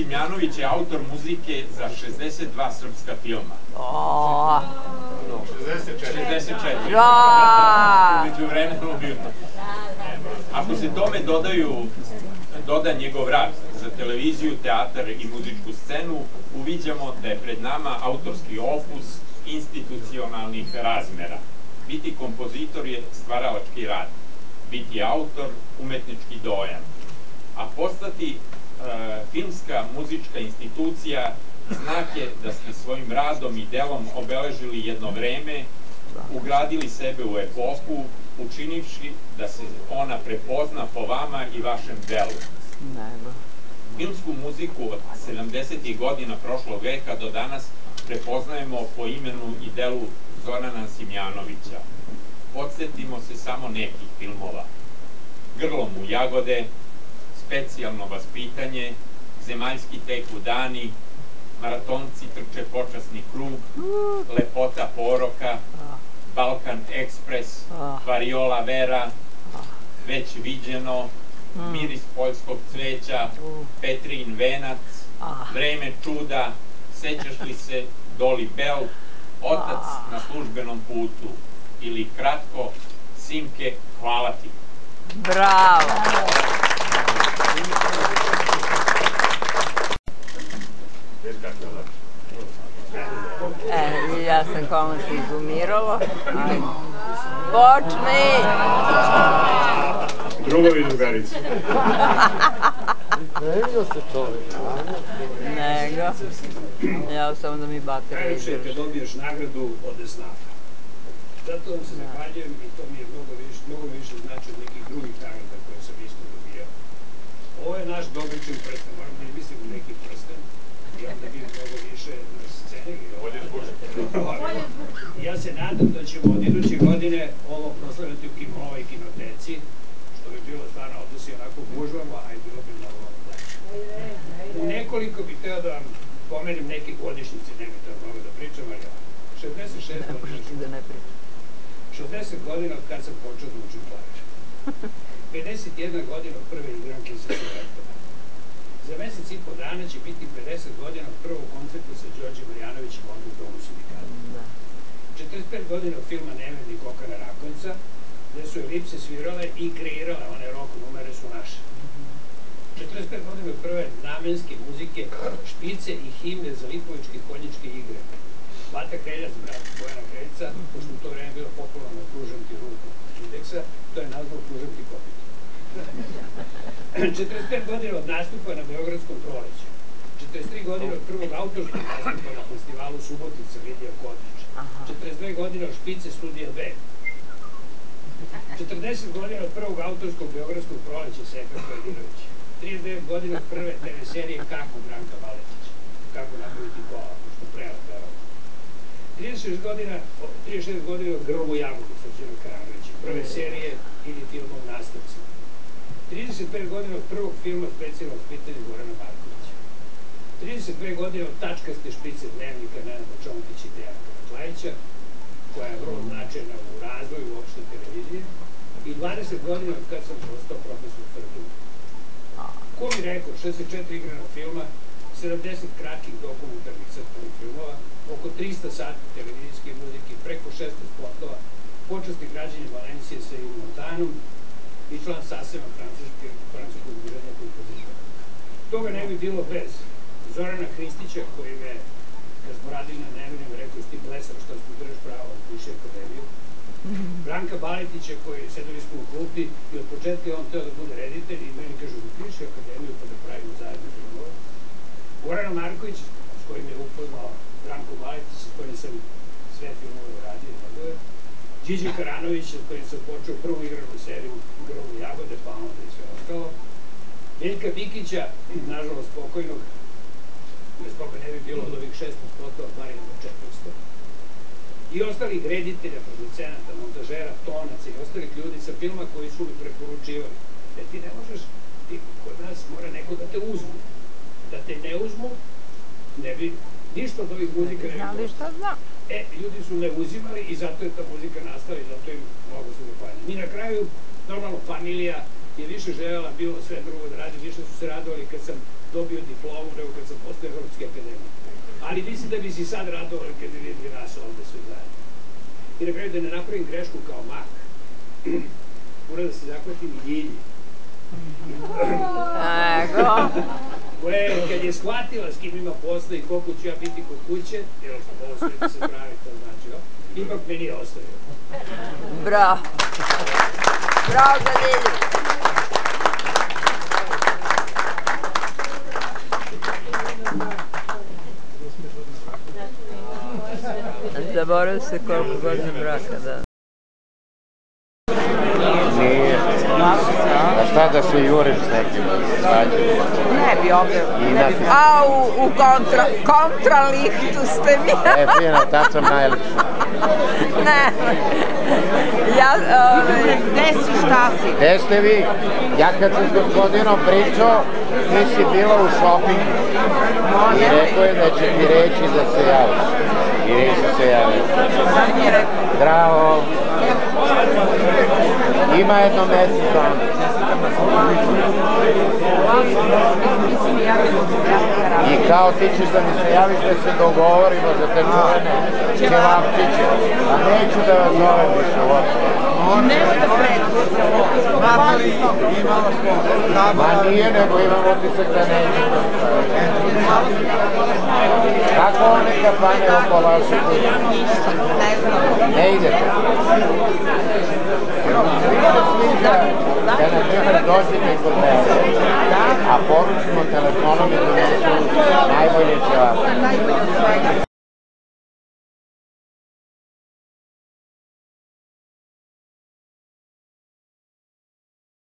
Simjanović je autor muzike za 62 srpska filma. 64. Umeđu vremenu bio. Ako se tome doda njegov rad za televiziju, teatar i muzičku scenu, uviđamo da je pred nama autorski opus institucionalnih razmera. Biti kompozitor je stvaralački rad, biti autor umetnički dojam, a postati filmska muzička institucija znak je da ste svojim radom i delom obeležili jedno vreme, ugradili sebe u epohu, učinivši da se ona prepozna po vama i vašem delu. Filmsku muziku od 70. godina prošlog veka do danas prepoznajemo po imenu i delu Zorana Simjanovića. Podsjetimo se samo nekih filmova: Grlom u jagode, Specijalno vaspitanje, Zemaljski teku dani, Maratonci trče počasni krug, Lepota poroka, Balkan ekspres, Variola vera, Već viđeno, Miris poljskog cveća, Petrin venac, Vreme čuda, Sećaš li se Doli Bel, Otac na službenom putu, ili kratko, Simke, hvala ti. Bravo! Ja sam komu se izumirala. Počni! Drugovi drugarici. Nego se čovjek. Nego. Ja samo da mi bater ne izdrži. Kad dobiješ nagradu, ode snaga. Zato vam se zahvaljujem i to mi je mnogo više znači od nekih drugih nagrada koje sam isto dobijao. Ovo je naš dobričin prsten, moram da mislim u neki prsten i onda bi mnogo više na sceni. Ja se nadam da ćemo od iduće godine ovo proslaviti u Kimovoj kinoteci, što bi bilo stvarno ovdje si onako gužvamo, a i bilo bi mnogo lepo. U nekoliko bih hteo da vam pomenem neke godišnjice, nemojte da mnogo da pričam, ali 66 godina. 60 godina od kad sam počeo da učim klaviš. 51 godina od prve igranke sa Suletom. Za mesec i po dana će biti 50 godina od prvog koncerta sa Đorđem Marjanovićem ovdje u Domu sindikata. 45 godina od filma Neverni Kokana Rakonjca, gde su elipse svirale i kreirale, one rock numere su naše. 45 godina od prve namenske muzike, špice i himne za lipovičke konjičke igre. Bata Kreljac, brat Bojana Kreljca, pošto u to vreme bilo popularno Pružam ti ruku indeksa, to je nazvao Pružam ti kopit. 45 godina od nastupa na Beogradskom proleću. 43 godine od prvog autorskog nastupa na festivalu Subotica Lidija Kodrić. 42 godine od špice studija B. 40 godina od prvog autorskog beogradskog proleća Seka Kojedirović. 39 godina od prve TV serije Kako Branka Baletića. Kako napraviti kola, pošto prela peva. 36 godina od Grlu jagodu sa Đerom Karanovićem. Prve serije ili filmom Nastavci. 35 godina od prvog filma Specijalnog pitanja Gorana Markovića. 32 godine od tačkaste špice dnevnika Nenada Čontića i Dejana Karadžlajića, koja je vrlo značajna u razvoju uopšte televizije, i 20 godina od kad sam postao profesor Tvrduna. Ko mi rekao, 64 igrana filma, 70 kratkih dokumentarnih crtanih filmova, oko 300 sati televizijske muzike, preko 600 spotova, počasti građenja Valencije sa Yves Montanom i član sasema francuskog udruženja kompozitora. Toga ne bi bilo bez Zorana Hristića, koji me, kad smo radili na Nevenim, rekao si ti blesar što smo drž pravo da piše akademiju. Branka Baletića, koji sedeli smo u klupi i od početka je on teo da bude reditelj i meni kažu da piše akademiju pa da pravimo zajedno filmove. Gorana Marković, s kojim je upoznao Branko Baletić, s kojim sam sve filmove uradio i njegove. Điđe Karanović, s kojim sam počeo prvu igranu seriju Grlu jagode, pa onda i sve ostalo. Veljka Bikića, nažalost pokojnog, bez koga ne bi bilo od ovih 600 spotova, bar jedno 400. I ostalih reditelja, producenata, montažera, tonaca i ostalih ljudi sa filma koji su mi preporučivali. Jer ti ne možeš, ti kod nas mora neko da te uzmu. Da te ne uzmu, ne bi ništa od ovih muzika ne bi znali šta znam. Ljudi su ne uzimali i zato je ta muzika nastala i zato im mogu se zahvaljati. Mi na kraju, normalno, familija je više željela bilo sve drugo da radi, više su se radovali kad sam dobio diplomu nego kad sam postao Evropski akademik. Ali mislim da bi si sad radovali kad bi vidjeli nas ovde sve zajedno. I na kraju da ne napravim grešku kao mak. Moram da se zahvatim i Ljilji. Koja kad je shvatila s kim ima posla i koliko ću ja biti kod kuće, jer sam ovo sve da se pravi, to znači, ipak me nije ostavio. Bravo. Bravo za Ljilju. Zaboravio se koliko godina braka, da. Nije. A šta da se jurim s nekim svađom? Ne bi ovdje. A u kontraliftu ste mi. Fino, tad sam najlepša. Ne. Gde si, šta si? Gde ste vi? Ja kad sam s gospodinom pričao, ti si bila u šopingu. I rekao je da će ti reći da se javiš. I nisi se javio. Zdravo. Ima jedno mesec dana. I kao ti ćeš da mi se javiš da se dogovorimo za te čuvene ćevapčiće. A neću da vas zovem više uopšte. Ma nije, nego imam utisak da neću. Kako one kafane oko vaše kuće? Ne idete? Da na primjer dođete kod mene, a poručimo telefonom i donesu najbolje ćevape.